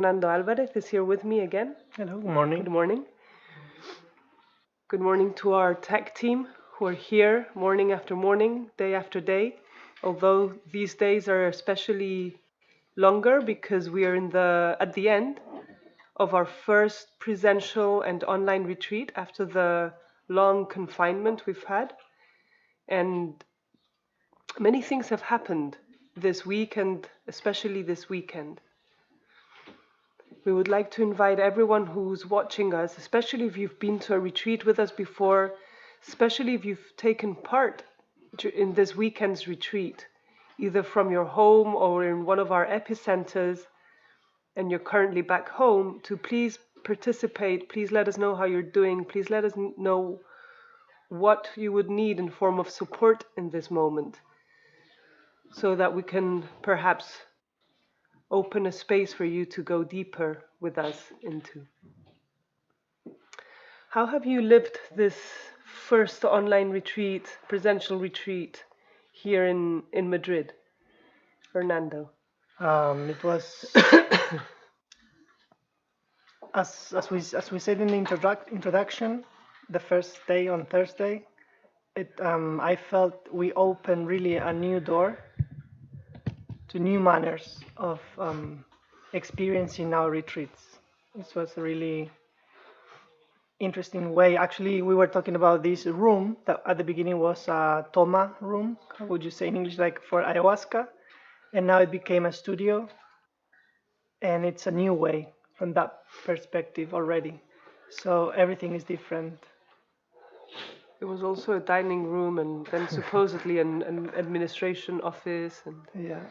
Fernando Alvarez is here with me again. Hello, good morning. Good morning. Good morning to our tech team who are here morning after morning, day after day. Although these days are especially longer because we are at the end of our first presential and online retreat after the long confinement we've had. And many things have happened this week and especially this weekend. We would like to invite everyone who's watching us, especially if you've been to a retreat with us before, especially if you've taken part in this weekend's retreat, either from your home or in one of our epicenters, and you're currently back home, to please participate. Please let us know how you're doing. Please let us know what you would need in form of support in this moment, so that we can perhaps open a space for you to go deeper with us into. How have you lived this first online retreat, presential retreat here in Madrid, Fernando? It was as we said in the introduction, the first day on Thursday. I felt we opened really a new door to new manners of experiencing our retreats. This was a really interesting way. Actually, we were talking about this room that at the beginning was a toma room. How would you say in English, like for ayahuasca? And now it became a studio, and it's a new way from that perspective already. So everything is different. It was also a dining room and then supposedly an administration office Yeah.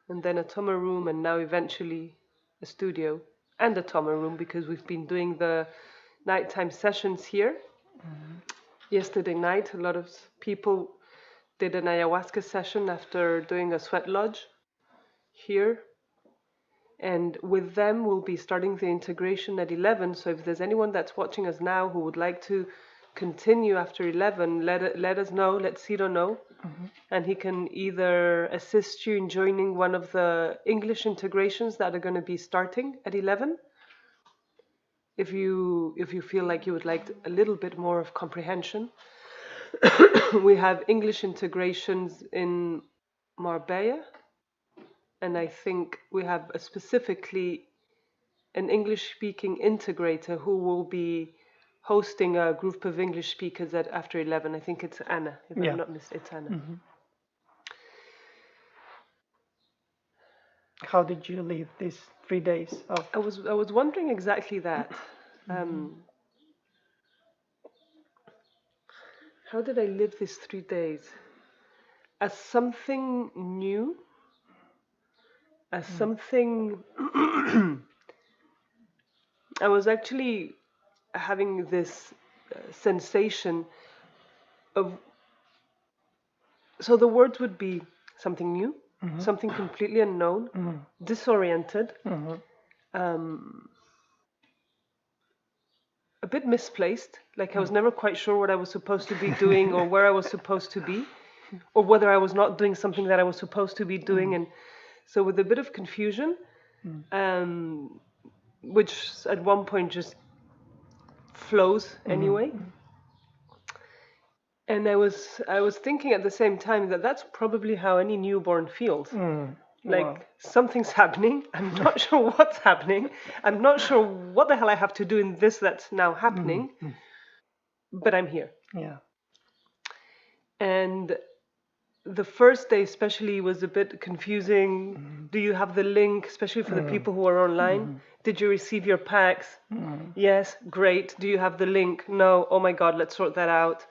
and then a Toma room and now eventually a studio and a Toma room because we've been doing the nighttime sessions here. Yesterday night, a lot of people did an ayahuasca session after doing a sweat lodge here. And with them, we'll be starting the integration at 11. So if there's anyone that's watching us now who would like to continue after 11, let us know, let Ciro know. And he can either assist you in joining one of the English integrations that are going to be starting at 11. If you feel like you would like a little bit more of comprehension, we have English integrations in Marbella, and I think we have specifically an English-speaking integrator who will be hosting a group of English speakers at after 11. I think it's Anna, if Yeah. I'm not mistaken. It's Anna. How did you live these 3 days of? I was wondering exactly that. How did I live these 3 days? As something new, as something. I was actually having this sensation of. So the words would be something new, something completely unknown, disoriented, a bit misplaced, like I was never quite sure what I was supposed to be doing or where I was supposed to be, or whether I was not doing something that I was supposed to be doing. And so with a bit of confusion, which at one point just flows anyway. And I was thinking at the same time that that's probably how any newborn feels. Like Wow. something's happening. I'm not sure what's happening. I'm not sure what the hell I have to do in this that's now happening. But I'm here. Yeah. And the first day especially was a bit confusing. Do you have the link, especially for the people who are online? Did you receive your packs? Yes, great. Do you have the link? No. Oh my God, let's sort that out.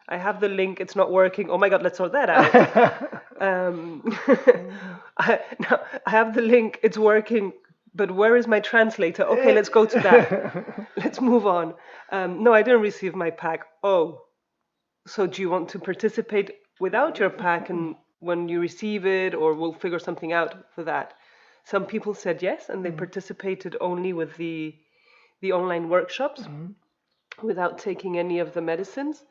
I have the link, it's not working. Oh my God, let's sort that out. I have the link, it's working, but where is my translator? Okay, let's go to that. Let's move on. No, I didn't receive my pack. Oh, so do you want to participate without your pack and when you receive it, or we'll figure something out for that? Some people said yes, and they participated only with the online workshops without taking any of the medicines.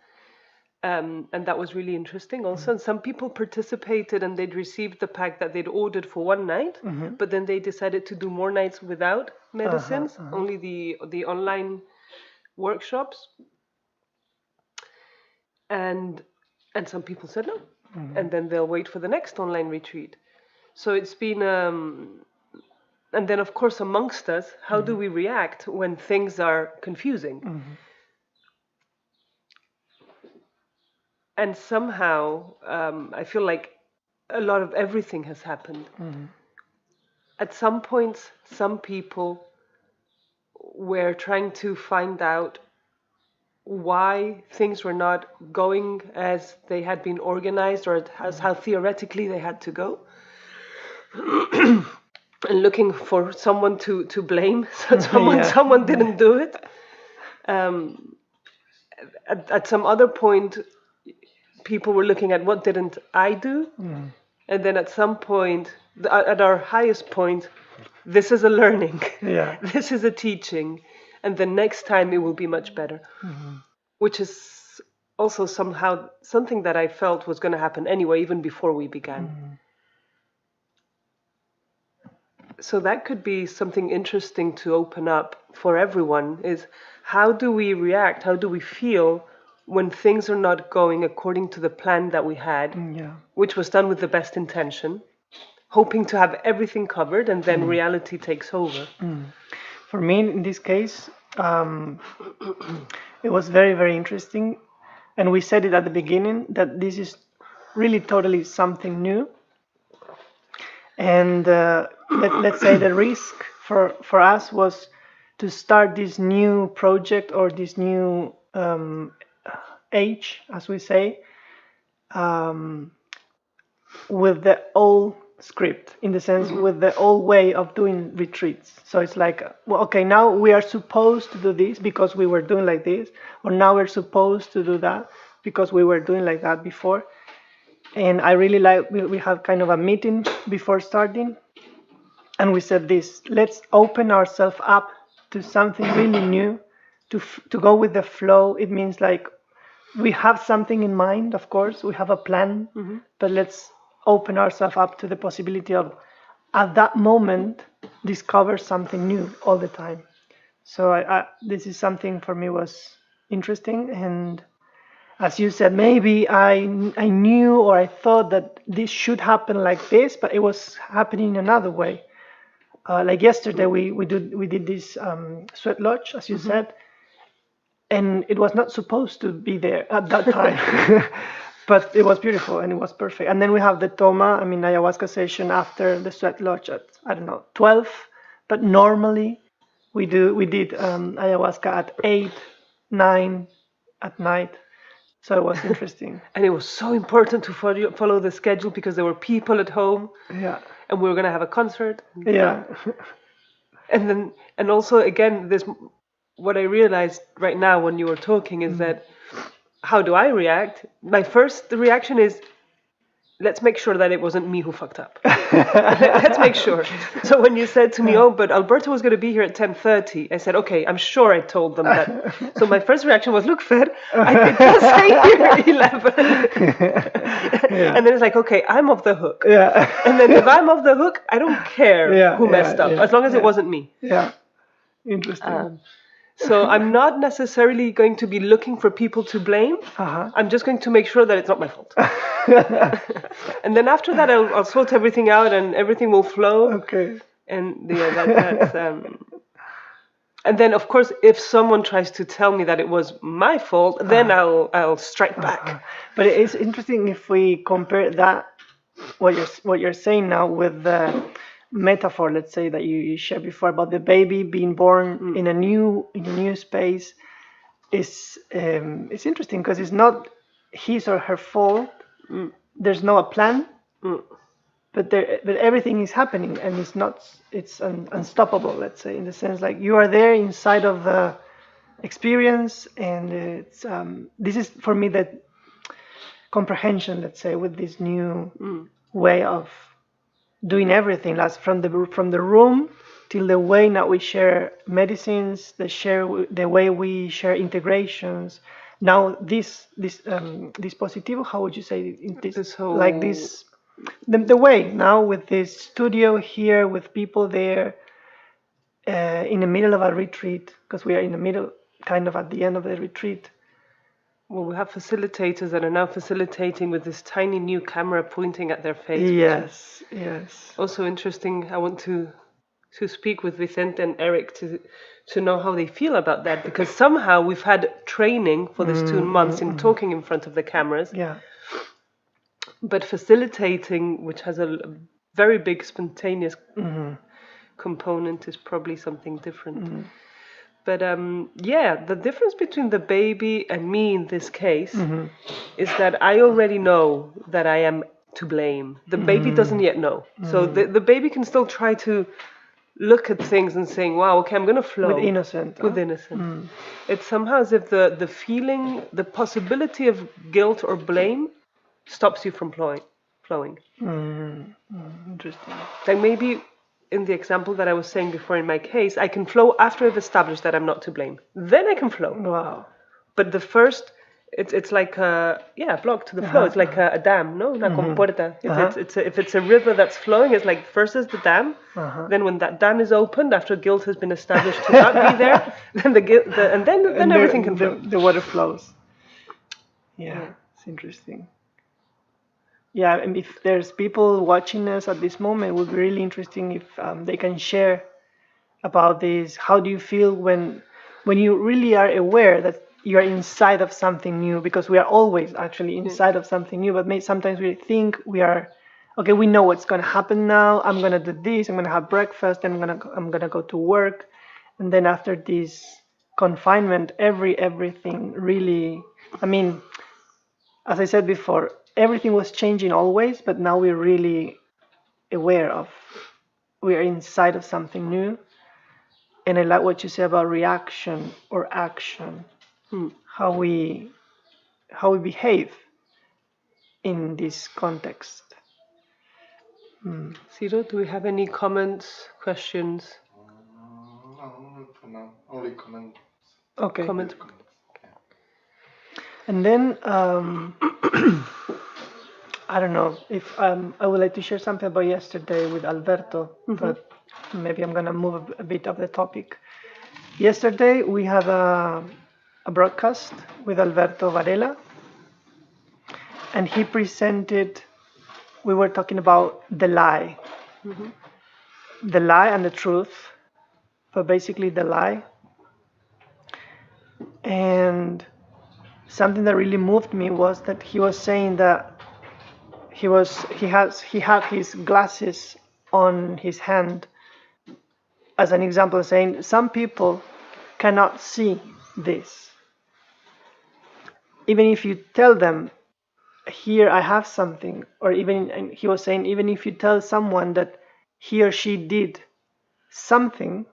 And that was really interesting also. And some people participated and they'd received the pack that they'd ordered for one night, but then they decided to do more nights without medicines, only the online workshops. And some people said no, and then they'll wait for the next online retreat. So it's been and then of course amongst us, how do we react when things are confusing? And somehow I feel like a lot of everything has happened. At some points, some people were trying to find out why things were not going as they had been organized, or as how theoretically they had to go. And looking for someone to blame, so someone didn't do it. At some other point, people were looking at what didn't I do, and then at some point, at our highest point, this is a learning, this is a teaching, and the next time it will be much better, which is also somehow something that I felt was going to happen anyway, even before we began. So that could be something interesting to open up for everyone, is how do we react, how do we feel when things are not going according to the plan that we had, which was done with the best intention, hoping to have everything covered, and then reality takes over. For me, in this case, it was very, very interesting. And we said it at the beginning that this is really totally something new. And let's say the risk for us was to start this new project, or this new age, as we say, with the old script, in the sense with the old way of doing retreats. So it's like, well, okay, now we are supposed to do this because we were doing like this, or now we're supposed to do that because we were doing like that before. And I really like, we had kind of a meeting before starting, and we said this: let's open ourselves up to something really new, to go with the flow. It means like we have something in mind, of course, we have a plan, but let's open ourselves up to the possibility of, at that moment, discover something new all the time. So this is something for me was interesting. And as you said, maybe I knew, or I thought that this should happen like this, but it was happening in another way. Like yesterday, we did this sweat lodge, as you said, and it was not supposed to be there at that time, but it was beautiful and it was perfect. And then we have the ayahuasca session after the sweat lodge at, I don't know, 12, but normally we did ayahuasca at 8, 9 at night. So it was interesting. And it was so important to follow the schedule, because there were people at home. And we were going to have a concert. And also, again, what I realized right now when you were talking is that, how do I react? My first reaction is, let's make sure that it wasn't me who fucked up. Let's make sure. So when you said to me, oh, but Alberto was going to be here at 10:30, I said, okay, I'm sure I told them that. So my first reaction was, look, Fed, it does say here 11. And then it's like, okay, I'm off the hook. And then if I'm off the hook, I don't care who messed up, as long as it wasn't me. Interesting. So I'm not necessarily going to be looking for people to blame. I'm just going to make sure that it's not my fault. And then after that, I'll sort everything out, and everything will flow. Okay. And that's and then, of course, if someone tries to tell me that it was my fault, then I'll strike back. But it's interesting if we compare that, what you're saying now, with the metaphor, let's say, that you shared before about the baby being born in a new space. It's interesting because it's not his or her fault. There's no a plan, but everything is happening, and it's unstoppable, let's say, in the sense like you are there inside of the experience, and it's this is for me the comprehension, let's say, with this new way of doing everything, like from the room till the way now we share medicines, the way we share integrations, Now this dispositivo, how would you say it? This whole Like this, the way now with this studio here with people there in the middle of a retreat, because we are in the middle, kind of at the end of the retreat. Well, we have facilitators that are now facilitating with this tiny new camera pointing at their face. Yes, yes. Also interesting. I want to speak with Vicente and Eric to know how they feel about that, because somehow we've had training for these 2 months in talking in front of the cameras. Yeah. But facilitating, which has a very big spontaneous component, is probably something different. But yeah, the difference between the baby and me in this case is that I already know that I am to blame. The baby doesn't yet know. So the baby can still try to look at things and saying, wow, okay, I'm going to flow. With innocent. With innocent. It's somehow as if the feeling, the possibility of guilt or blame stops you from flowing. Interesting. Like maybe in the example that I was saying before in my case, I can flow after I've established that I'm not to blame. Then I can flow. Wow. But the first, it's like a block to the flow. It's like a dam, no? Una compuerta. If it's a river that's flowing, it's like first is the dam. Then when that dam is opened, after guilt has been established to not be there, then then everything can flow. The water flows. Yeah, it's interesting. Yeah, and if there's people watching us at this moment, it would be really interesting if they can share about this. How do you feel when you really are aware that you are inside of something new? Because we are always actually inside of something new, but sometimes we think we are, okay, we know what's going to happen now. I'm going to do this. I'm going to have breakfast. Then I'm gonna go to work, and then after this confinement, everything really. I mean, as I said before, everything was changing always, but now we're really aware of, we are inside of something new. And I like what you say about reaction or action, how we behave in this context. Ciro, do we have any comments, questions? No, for now. Only comments. Okay. Comments. And then I don't know if I would like to share something about yesterday with Alberto, but maybe I'm gonna move a bit of the topic. Yesterday we had a broadcast with Alberto Varela, and he presented. We were talking about the lie, the lie and the truth, but basically the lie. And something that really moved me was that he was saying that he had his glasses on his hand as an example, saying some people cannot see this. Even if you tell them, here I have something, or even, and he was saying, even if you tell someone that he or she did something,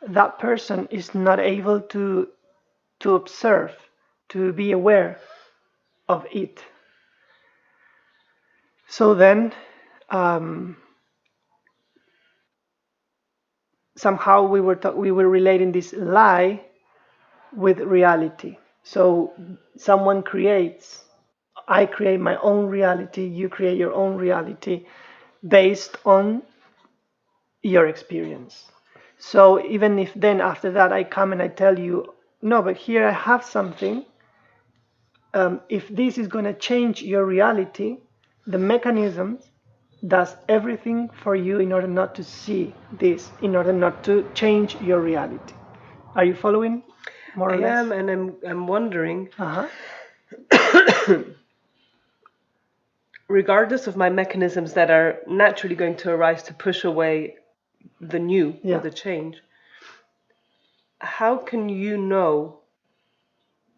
that person is not able to observe, to be aware of it. So then somehow we were relating this lie with reality. So someone creates, I create my own reality, you create your own reality based on your experience. So even if then after that I come and I tell you, no, but here I have something, if this is going to change your reality, the mechanism does everything for you in order not to see this, in order not to change your reality. Are you following? More or less? I am, and I'm wondering, regardless of my mechanisms that are naturally going to arise to push away the new or the change, how can you know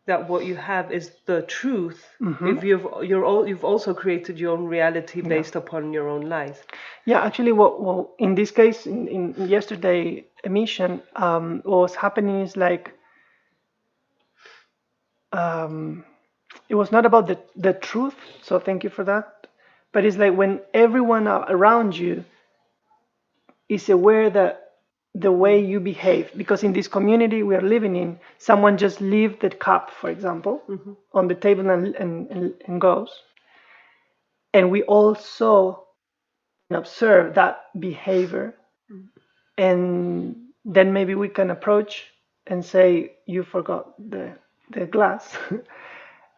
that what you have is the truth if you've also created your own reality based upon your own lies? Yeah, actually, what in this case, in yesterday emission, what was happening is like, it was not about the truth, so thank you for that, but it's like when everyone around you is aware that the way you behave. Because in this community we are living in, someone just leaves the cup, for example, on the table and goes. And we also observe that behavior. And then maybe we can approach and say, you forgot the glass.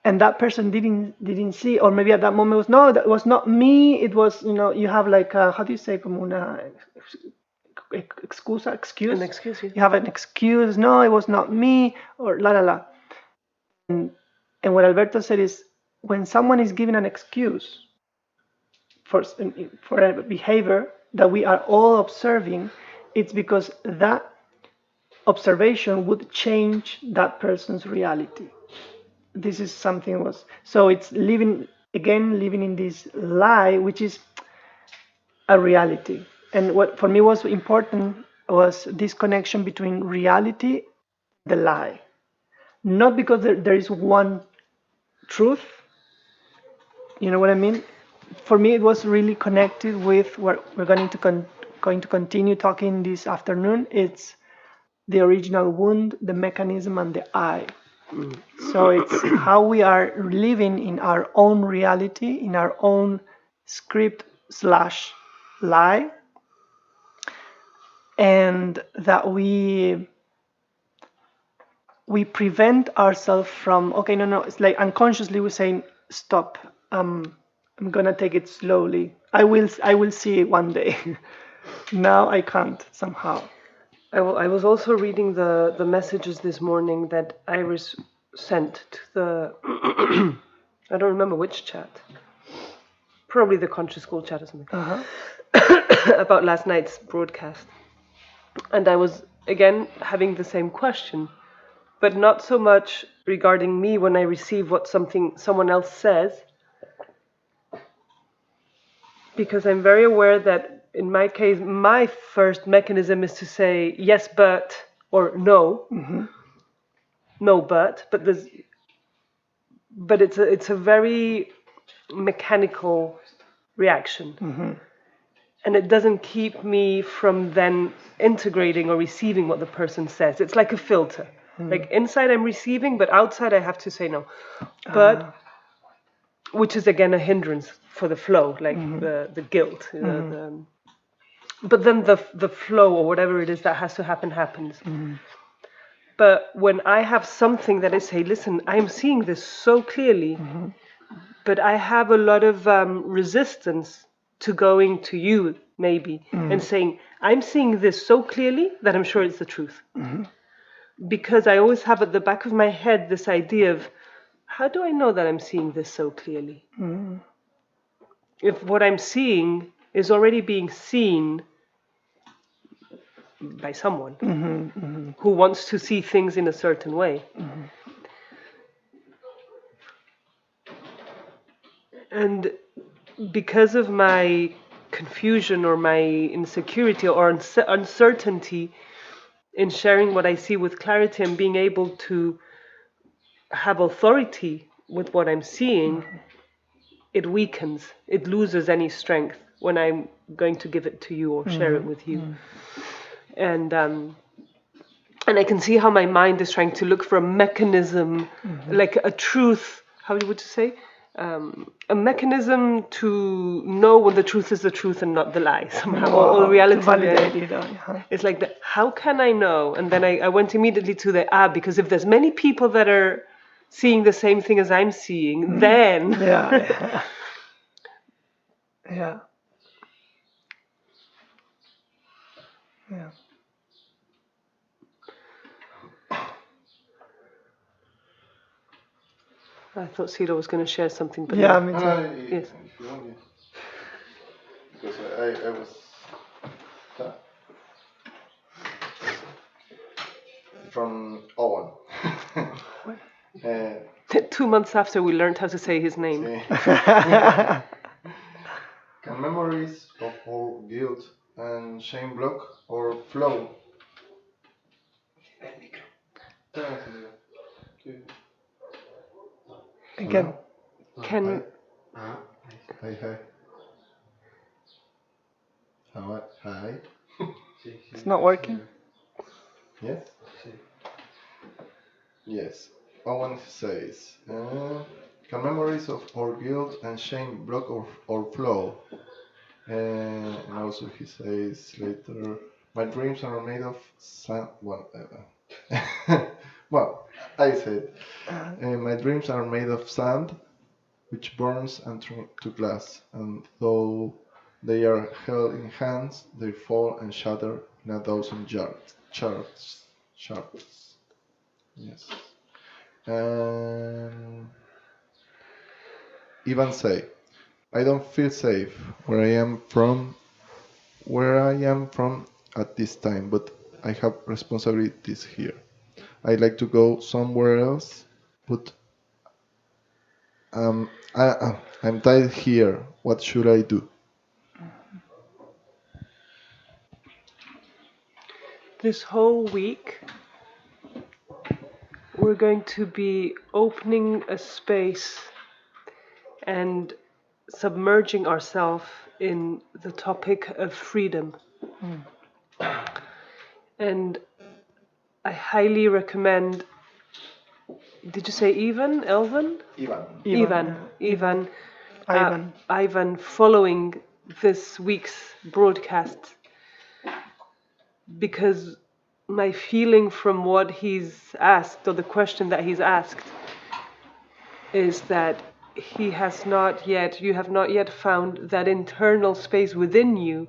And that person didn't see, or maybe at that moment was, no, that was not me. It was, you have like a, how do you say, como una excuse? An excuse, yeah. You have an excuse. No, it was not me, or la la la. And what Alberto said is, when someone is giving an excuse for a behavior that we are all observing, it's because that observation would change that person's reality. This is something was, so it's living in this lie, which is a reality. And what for me was important was this connection between reality and the lie. Not because there is one truth, you know what I mean? For me, it was really connected with what we're going to continue talking this afternoon. It's the original wound, the mechanism, and the I. So it's how we are living in our own reality, in our own script / lie, and that we prevent ourselves from, okay, no, it's like unconsciously we're saying, stop, I'm gonna take it slowly. I will see it one day. Now I can't somehow. I was also reading the messages this morning that Iris sent to the I don't remember which chat, probably the conscious school chat or something, about last night's broadcast. And I was again having the same question, but not so much regarding me when I receive what someone else says, because I'm very aware that in my case, my first mechanism is to say yes, but, or no, no, but it's a very mechanical reaction, and it doesn't keep me from then integrating or receiving what the person says. It's like a filter. Like inside I'm receiving, but outside I have to say no. But which is again a hindrance for the flow, like the guilt. But then the flow or whatever it is that has to happen happens. But when I have something that I say, listen, I'm seeing this so clearly, but I have a lot of resistance to going to you maybe and saying, I'm seeing this so clearly that I'm sure it's the truth. Because I always have at the back of my head this idea of, how do I know that I'm seeing this so clearly? If what I'm seeing is already being seen by someone who wants to see things in a certain way. And because of my confusion or my insecurity or uncertainty in sharing what I see with clarity and being able to have authority with what I'm seeing, it weakens, it loses any strength when I'm going to give it to you or share it with you. And I can see how my mind is trying to look for a mechanism, like a truth, how would you say? A mechanism to know when the truth is the truth and not the lie somehow, or reality. Validate it, It's like, how can I know? And then I went immediately to because if there's many people that are seeing the same thing as I'm seeing, then... Yeah. Yeah. Yeah. I thought Ciro was going to share something, but yeah, no. me too. Yes. If you want, yes. Because I was from Owen. 2 months after we learned how to say his name. Can memories of our guilt and shame block or flow? Again. Can... Hi. Hi. It's not working. Yes? Yes. Owen says, can memories of our guilt and shame block or flow? And also he says later, my dreams are made of sand. Whatever. Well, I said, my dreams are made of sand, which burns and turns to glass, and though they are held in hands, they fall and shatter in 1,000 shards. Yes. And even say, I don't feel safe where I am from at this time, but I have responsibilities here. I like to go somewhere else, but I'm tied here. What should I do? This whole week, we're going to be opening a space and submerging ourselves in the topic of freedom. And I highly recommend. Did you say Ivan? Elvan? Ivan. Ivan following this week's broadcast, because my feeling from what he's asked, or the question that he's asked, is that you have not yet found that internal space within you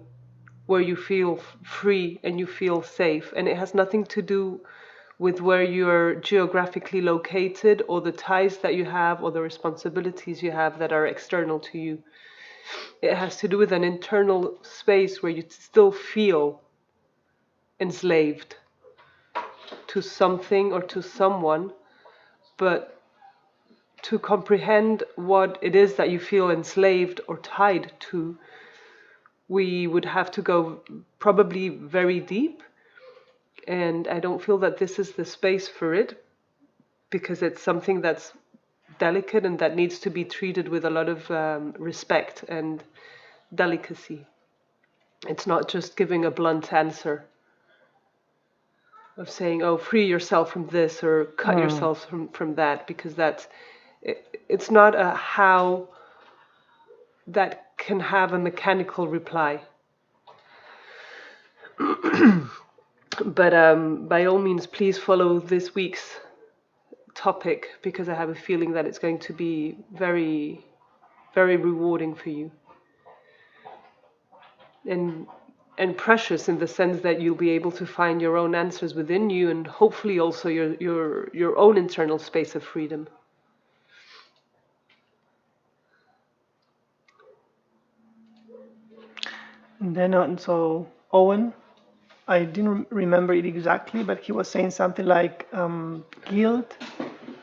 where you feel free and you feel safe. And it has nothing to do with where you're geographically located or the ties that you have or the responsibilities you have that are external to you. It has to do with an internal space where you still feel enslaved to something or to someone, but to comprehend what it is that you feel enslaved or tied to, we would have to go probably very deep. And I don't feel that this is the space for it, because it's something that's delicate and that needs to be treated with a lot of respect and delicacy. It's not just giving a blunt answer of saying, oh, free yourself from this or cut yourself from that, because it's not a how that can have a mechanical reply. But by all means, please follow this week's topic, because I have a feeling that it's going to be very, very rewarding for you. And precious, in the sense that you'll be able to find your own answers within you, and hopefully also your own internal space of freedom. And then so Owen, I didn't remember it exactly, but he was saying something like guilt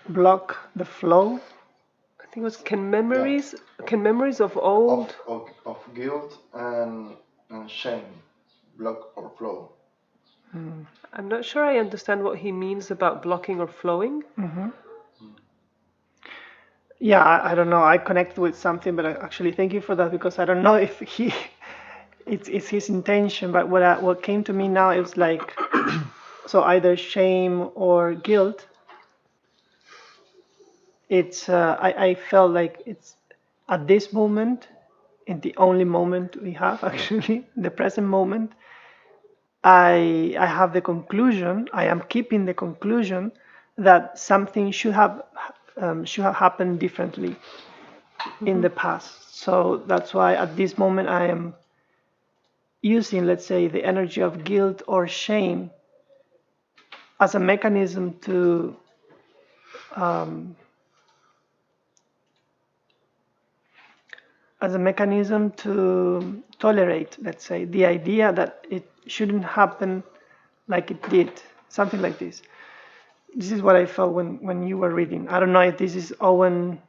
block the flow. I think it was can memories of old Of guilt and shame block or flow. I'm not sure I understand what he means about blocking or flowing. Yeah, I don't know. I connected with something, but actually thank you for that, because I don't know if it's his intention. But what came to me now is like, so either shame or guilt. It's I felt like it's at this moment, in the only moment we have actually, the present moment. I have the conclusion. I am keeping the conclusion that something should have happened differently in the past. So that's why at this moment I am using, let's say, the energy of guilt or shame as a mechanism to tolerate, let's say, the idea that it shouldn't happen like it did, something like this. This is what I felt when you were reading. I don't know if this is Owen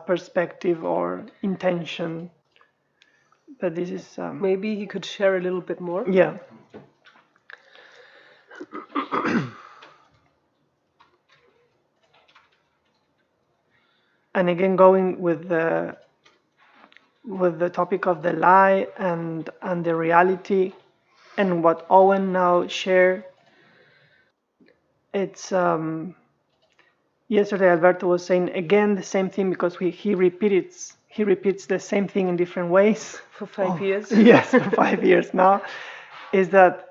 perspective or intention, but this is maybe he could share a little bit more. Yeah. And again, going with the topic of the lie and the reality, and what Owen now shared, it's yesterday Alberto was saying again the same thing, because he repeats the same thing in different ways For 5 years. Yes, for 5 years now, is that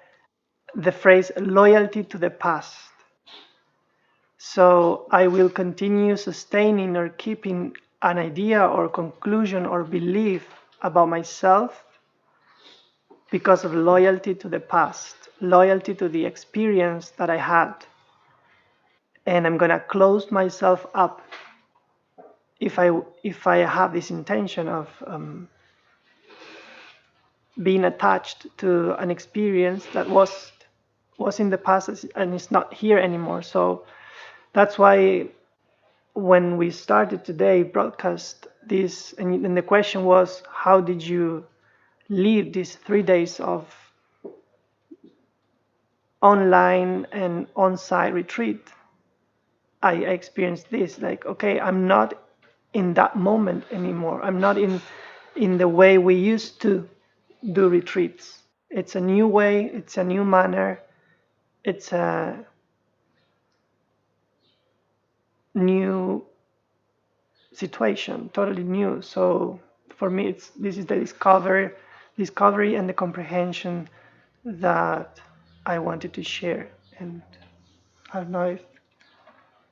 the phrase loyalty to the past. So I will continue sustaining or keeping an idea or conclusion or belief about myself because of loyalty to the past, loyalty to the experience that I had. And I'm gonna close myself up if I have this intention of being attached to an experience that was in the past and is not here anymore. So that's why when we started today broadcast this, and the question was, how did you lead these 3 days of online and on-site retreat? I experienced this, like, okay, I'm not in that moment anymore. I'm not in the way we used to do retreats. It's a new way, it's a new manner, it's a new situation, totally new. So for me, this is the discovery and the comprehension that I wanted to share. And I don't know if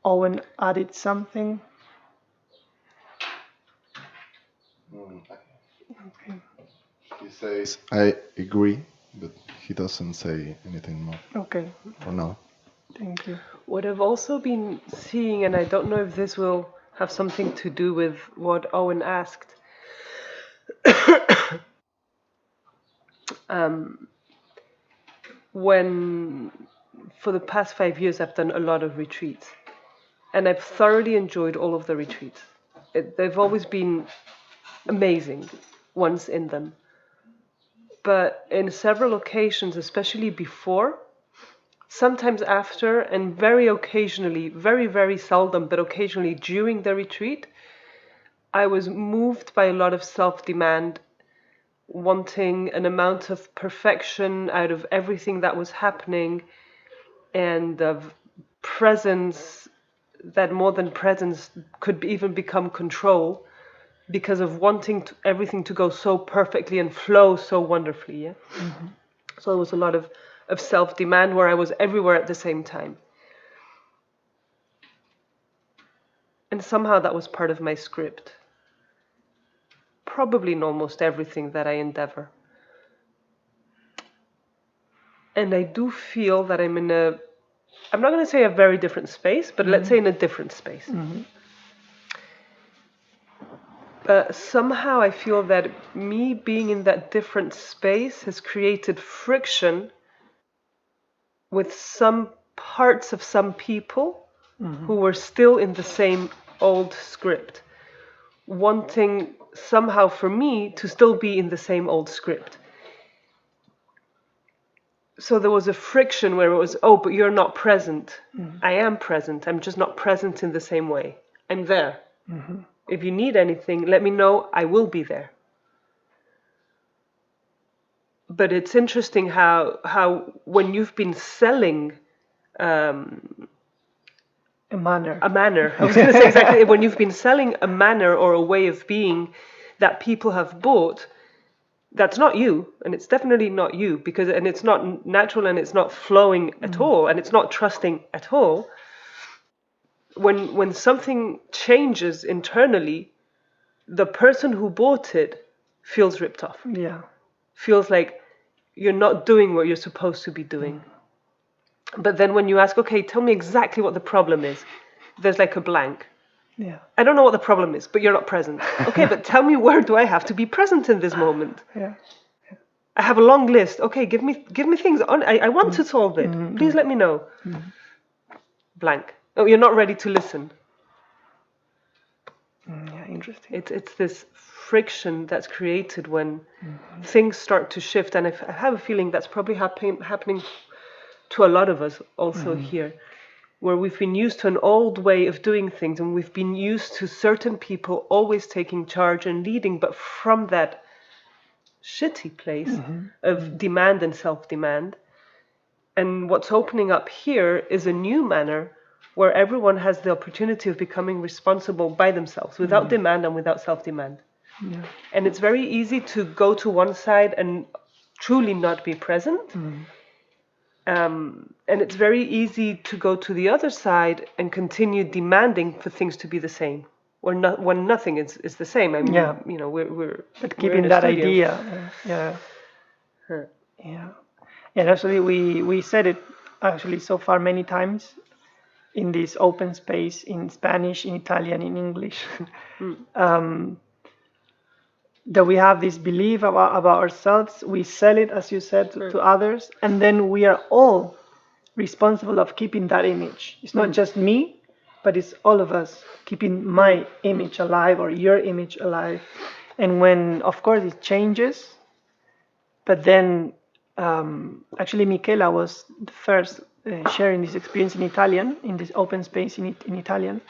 Owen added something. Okay. He says, I agree, but he doesn't say anything more Okay. for now. Thank you. What I've also been seeing, and I don't know if this will have something to do with what Owen asked, when for the past 5 years I've done a lot of retreats, and I've thoroughly enjoyed all of the retreats. They've always been amazing once in them. But in several occasions, especially before, sometimes after, and very occasionally, very, very seldom, but occasionally during the retreat, I was moved by a lot of self-demand, wanting an amount of perfection out of everything that was happening, and of presence that more than presence could even become control, because of wanting everything to go so perfectly and flow so wonderfully. Yeah. Mm-hmm. So it was a lot of self-demand where I was everywhere at the same time. And somehow that was part of my script. Probably in almost everything that I endeavor. And I do feel that I'm in I'm not going to say a very different space, but let's say in a different space. Mm-hmm. But somehow I feel that me being in that different space has created friction with some parts of some people who were still in the same old script, wanting somehow for me to still be in the same old script. So there was a friction where it was, oh, but you're not present. I am present. I'm just not present in the same way. I'm there. Mm-hmm. If you need anything, let me know. I will be there. But it's interesting how when you've been selling a manner. I was going to say exactly, when you've been selling a manner or a way of being that people have bought, that's not you, and it's definitely not you, and it's not natural, and it's not flowing at all, and it's not trusting at all. When something changes internally, the person who bought it feels ripped off. Yeah. Feels like you're not doing what you're supposed to be doing. But then when you ask, okay, tell me exactly what the problem is, there's like a blank. Yeah. I don't know what the problem is, but you're not present. Okay, but tell me, where do I have to be present in this moment? Yeah. I have a long list. Okay, give me things. I want to solve it. Mm-hmm. Please let me know. Mm-hmm. Blank. Oh, you're not ready to listen. Yeah, interesting. It's this friction that's created when things start to shift, and I have a feeling that's probably happening to a lot of us also here, where we've been used to an old way of doing things, and we've been used to certain people always taking charge and leading, but from that shitty place of demand and self-demand. And what's opening up here is a new manner where everyone has the opportunity of becoming responsible by themselves, without demand and without self-demand. Yeah. And it's very easy to go to one side and truly not be present. And it's very easy to go to the other side and continue demanding for things to be the same, when nothing is the same. I mean, Yeah. you know, we're But we're keeping in a that studio. idea, yeah, Huh. yeah, and actually we said it actually so far many times in this open space in Spanish, in Italian, in English, that we have this belief about ourselves. We sell it, as you said, to others, and then we are all responsible of keeping that image. It's not just me, but it's all of us keeping my image alive or your image alive. And when, of course, it changes, but then actually Michela was the first sharing this experience in Italian, in this open space in Italian,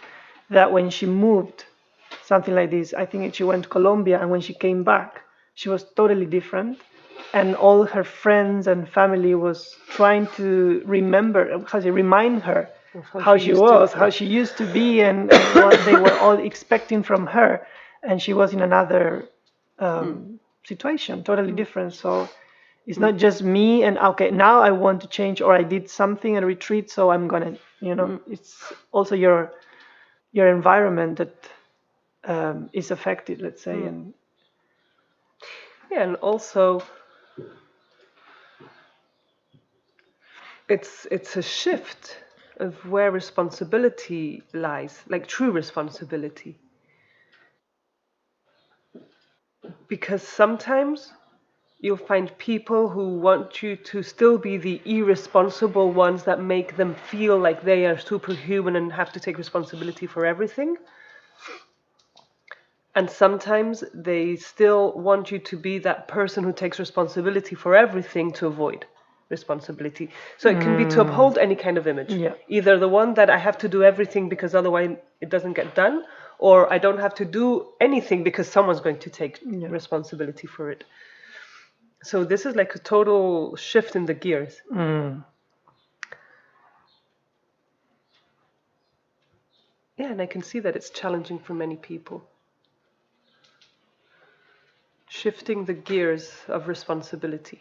that when she moved something like this, I think she went to Colombia, and when she came back, she was totally different. And all her friends and family was trying to remind her how she was, how she used to be, and what they were all expecting from her. And she was in another situation, totally different. So it's not just me and okay, now I want to change, or I did something at a retreat, so I'm gonna, it's also your environment that is affected, let's say. And Yeah, and also it's a shift of where responsibility lies, like true responsibility. Because sometimes you'll find people who want you to still be the irresponsible ones that make them feel like they are superhuman and have to take responsibility for everything. And sometimes they still want you to be that person who takes responsibility for everything to avoid responsibility. So it can be to uphold any kind of image. Yeah. Either the one that I have to do everything because otherwise it doesn't get done, or I don't have to do anything because someone's going to take responsibility for it. So this is like a total shift in the gears. Yeah, and I can see that it's challenging for many people. Shifting the gears of responsibility.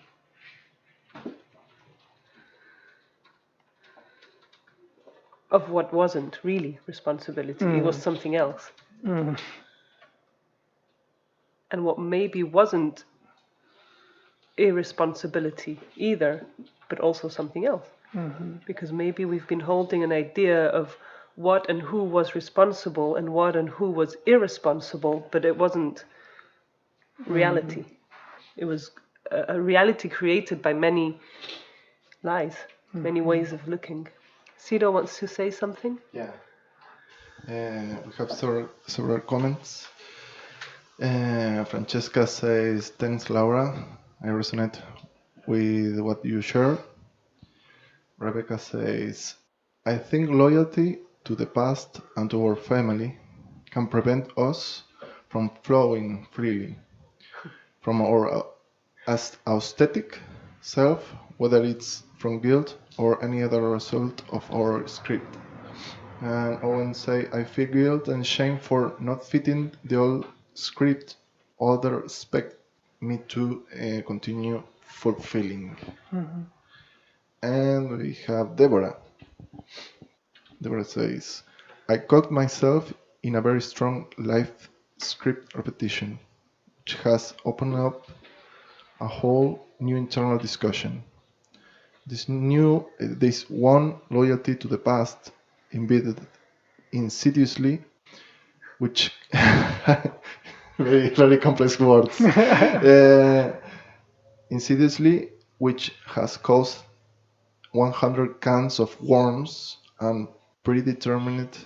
Of what wasn't really responsibility. It was something else. And what maybe wasn't irresponsibility either, but also something else. Because maybe we've been holding an idea of what and who was responsible and what and who was irresponsible, but it wasn't reality. It was a reality created by many lies, many ways of looking. Cito wants to say something? Yeah. We have several comments. Francesca says, thanks, Laura. I resonate with what you share. Rebecca says, I think loyalty to the past and to our family can prevent us from flowing freely from our aesthetic self, whether it's from guilt or any other result of our script. And Owen say, I feel guilt and shame for not fitting the old script others expect me to continue fulfilling. And we have Deborah. Deborah says, I caught myself in a very strong life script repetition, which has opened up a whole new internal discussion. This one loyalty to the past embedded insidiously, which very very complex words, insidiously, which has caused 100 cans of worms and predetermined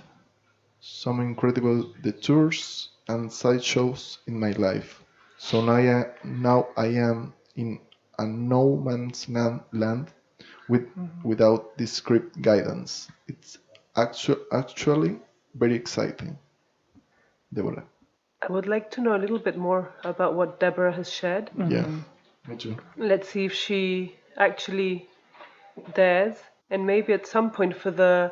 some incredible detours and sideshows in my life. So now I am in a no man's land without this script guidance. It's actually very exciting. Deborah. I would like to know a little bit more about what Deborah has shared. Yeah, me too. Let's see if she actually dares. And maybe at some point for the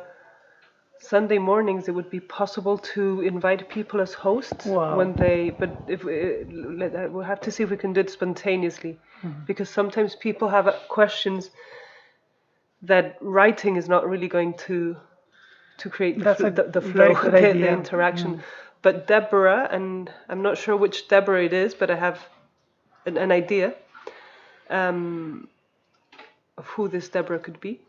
Sunday mornings, it would be possible to invite people as hosts Wow. when they. But if we'll have to see if we can do it spontaneously, because sometimes people have questions that writing is not really going to create That's a the flow, very good the idea. interaction. But Deborah, and I'm not sure which Deborah it is, but I have an idea of who this Deborah could be.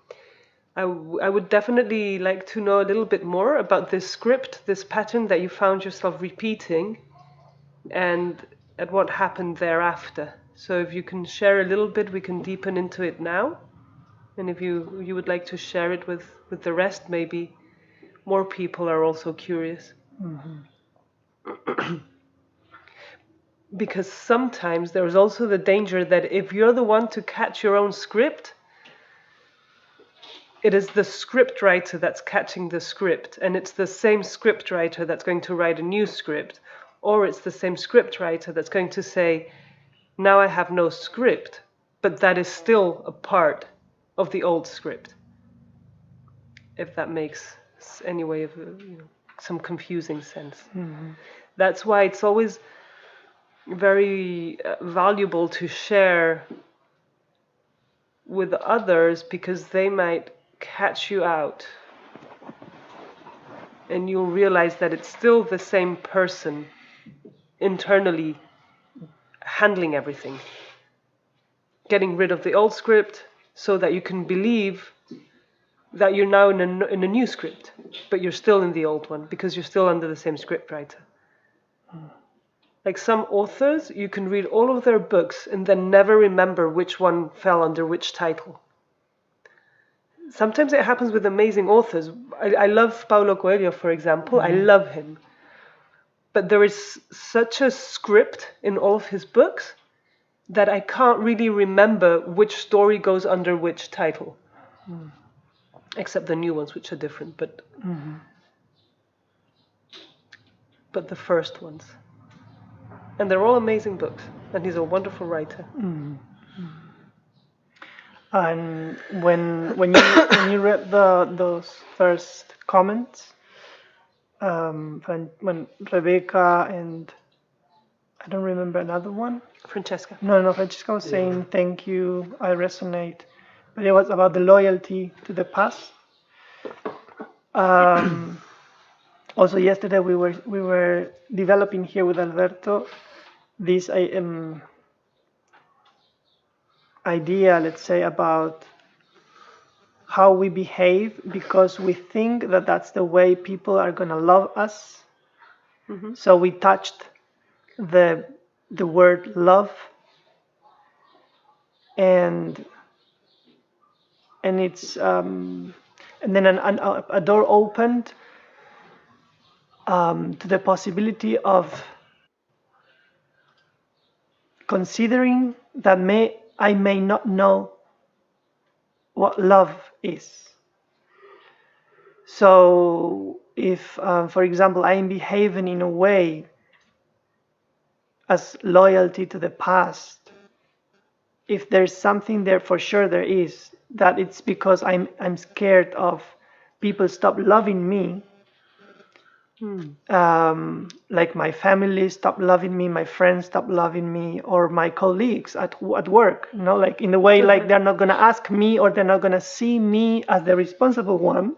I would definitely like to know a little bit more about this script, this pattern that you found yourself repeating, and at what happened thereafter. So if you can share a little bit, we can deepen into it now. And if you would like to share it with the rest, maybe more people are also curious. Because sometimes there is also the danger that if you're the one to catch your own script, it is the script writer that's catching the script, and it's the same script writer that's going to write a new script, or it's the same script writer that's going to say, now I have no script, but that is still a part of the old script. If that makes any way of some confusing sense. That's why it's always very valuable to share with others, because they might catch you out and you'll realize that it's still the same person internally handling everything, getting rid of the old script so that you can believe that you're now in a new script, but you're still in the old one because you're still under the same script writer. Like some authors, you can read all of their books and then never remember which one fell under which title. Sometimes it happens with amazing authors. I love Paulo Coelho, for example. I love him. But there is such a script in all of his books that I can't really remember which story goes under which title. Except the new ones, which are different. But the first ones. And they're all amazing books. And he's a wonderful writer. And when you read those first comments, when Rebecca and I don't remember another one. Francesca. No, Francesca was saying thank you, I resonate, but it was about the loyalty to the past. Also, yesterday we were developing here with Alberto this idea, let's say, about how we behave because we think that that's the way people are going to love us. So we touched the word love, and it's and then a door opened to the possibility of considering that I may not know what love is. So if, for example, I am behaving in a way as loyalty to the past, if there's something there, for sure there is, that it's because I'm scared of people stop loving me. Like my family stop loving me, my friends stop loving me, or my colleagues at work, like in the way like they're not gonna ask me, or they're not gonna see me as the responsible one,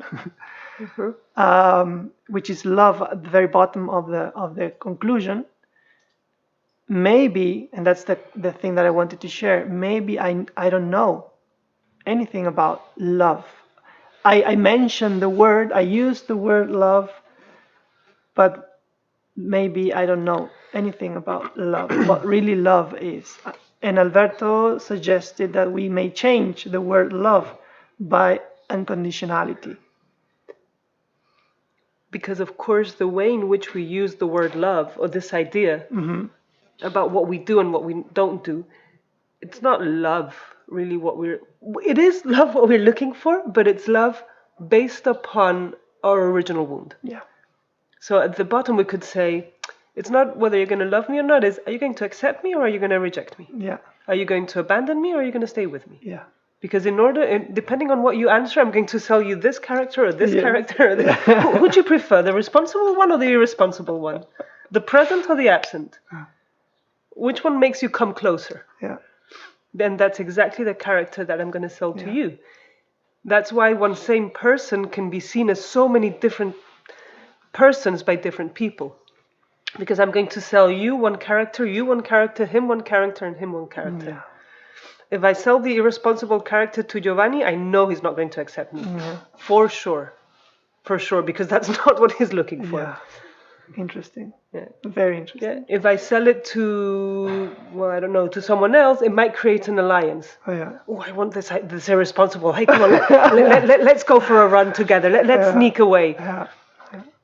which is love at the very bottom of the conclusion. Maybe, and that's the thing that I wanted to share, maybe I don't know anything about love. I mentioned the word, I used the word love, but maybe I don't know anything about love, what really love is. And Alberto suggested that we may change the word love by unconditionality. Because, of course, the way in which we use the word love, or this idea about what we do and what we don't do, it's not love really it is love what we're looking for, but it's love based upon our original wound. Yeah. So at the bottom we could say, It's not whether you're going to love me or not. It's, are you going to accept me or are you going to reject me? Yeah. Are you going to abandon me or are you going to stay with me? Yeah. Because depending on what you answer, I'm going to sell you this character or this Yes. character. Or this. Who do you prefer, the responsible one or the irresponsible one? The present or the absent? Which one makes you come closer? Yeah. Then that's exactly the character that I'm going to sell to Yeah. you. That's why one same person can be seen as so many different persons by different people. Because I'm going to sell you one character, him one character, and him one character. Yeah. If I sell the irresponsible character to Giovanni, I know he's not going to accept me. Yeah. For sure. For sure, because that's not what he's looking for. Yeah. Interesting. Yeah. Very interesting. Yeah. If I sell it to, well, I don't know, to someone else, it might create an alliance. Oh yeah. Oh, I want this irresponsible. Hey, come on, let's go for a run together. Let's sneak away. Yeah.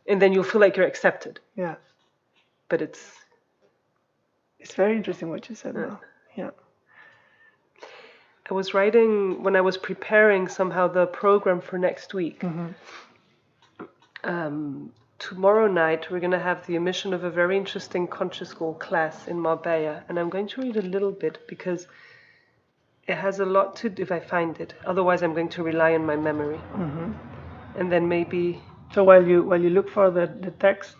And then you'll feel like you're accepted. Yeah. But it's very interesting what you said now. Yeah. I was writing, when I was preparing somehow the program for next week. Tomorrow night we're going to have the emission of a very interesting conscious school class in Marbella, and I'm going to read a little bit because it has a lot to do, if I find it. Otherwise I'm going to rely on my memory. And then maybe... So while you look for the text,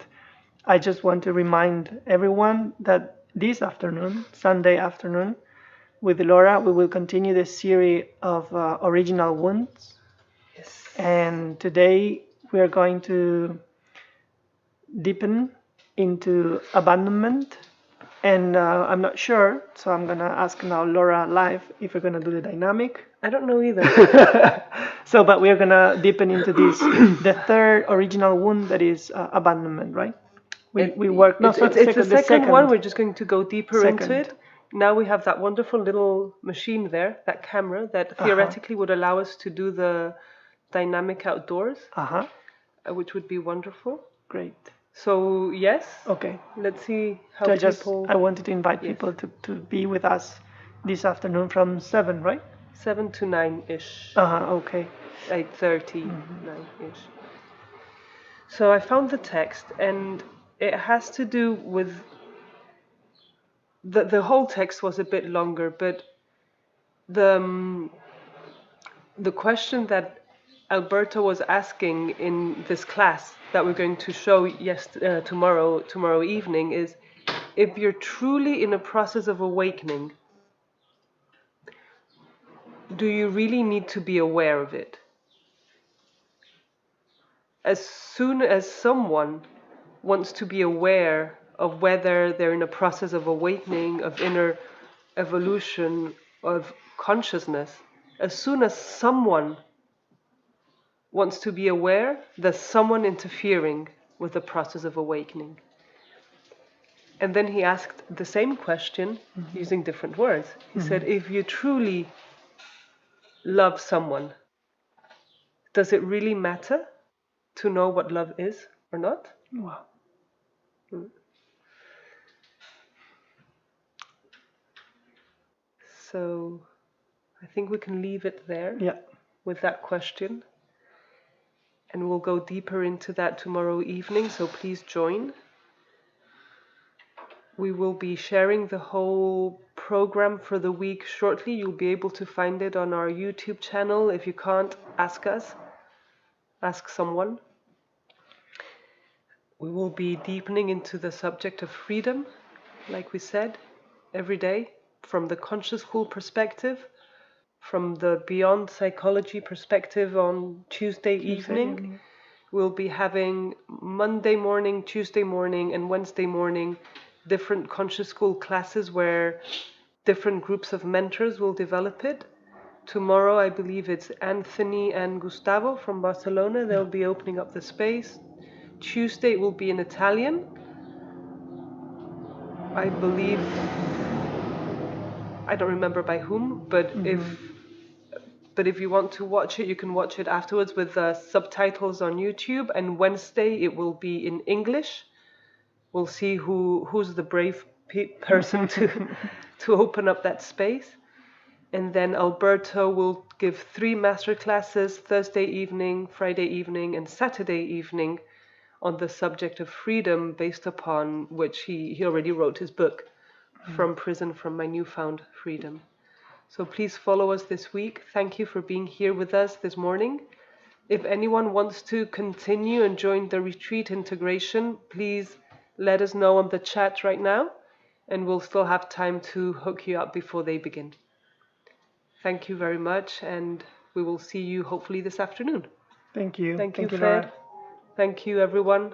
I just want to remind everyone that this afternoon, Sunday afternoon, with Laura, we will continue the series of original wounds. Yes. And today we are going to deepen into abandonment. And I'm not sure, so I'm going to ask now Laura live if we're going to do the dynamic. I don't know either. So, but we are going to deepen into this, the third original wound that is abandonment, right? We work. No, it's the second one. We're just going to go deeper into it. Now we have that wonderful little machine there, that camera, that theoretically would allow us to do the dynamic outdoors, which would be wonderful. Great. So, yes. Okay. Let's see how people... I wanted to invite people to be with us this afternoon from 7, right? 7 to 9-ish. Okay. 8:30, 9-ish. So I found the text, and it has to do with... The whole text was a bit longer, but the question that Alberto was asking in this class that we're going to show tomorrow evening is, if you're truly in a process of awakening, do you really need to be aware of it? As soon as someone wants to be aware of whether they're in a process of awakening, of inner evolution, of consciousness, as soon as someone wants to be aware, there's someone interfering with the process of awakening. And then he asked the same question using different words. He said, if you truly love someone, does it really matter to know what love is or not? Wow. So I think we can leave it there with that question. And we'll go deeper into that tomorrow evening, so please join. We will be sharing the whole program for the week shortly. You'll be able to find it on our YouTube channel. If you can't, ask us. Ask someone. We will be deepening into the subject of freedom, like we said, every day, from the conscious school perspective, from the beyond psychology perspective on Tuesday evening. We'll be having Monday morning, Tuesday morning, and Wednesday morning different conscious school classes where different groups of mentors will develop it. Tomorrow, I believe it's Anthony and Gustavo from Barcelona. They'll be opening up the space. Tuesday it will be in Italian. I believe, I don't remember by whom, but if you want to watch it, you can watch it afterwards with subtitles on YouTube. And Wednesday it will be in English. We'll see who's the brave person to open up that space. And then Alberto will give 3 master classes, Thursday evening, Friday evening, and Saturday evening, on the subject of freedom, based upon which he already wrote his book, From Prison, From My Newfound Freedom. So please follow us this week. Thank you for being here with us this morning. If anyone wants to continue and join the retreat integration, please let us know on the chat right now, and we'll still have time to hook you up before they begin. Thank you very much, and we will see you hopefully this afternoon. Thank you. Thank you, Laura. Fer. Thank you, everyone.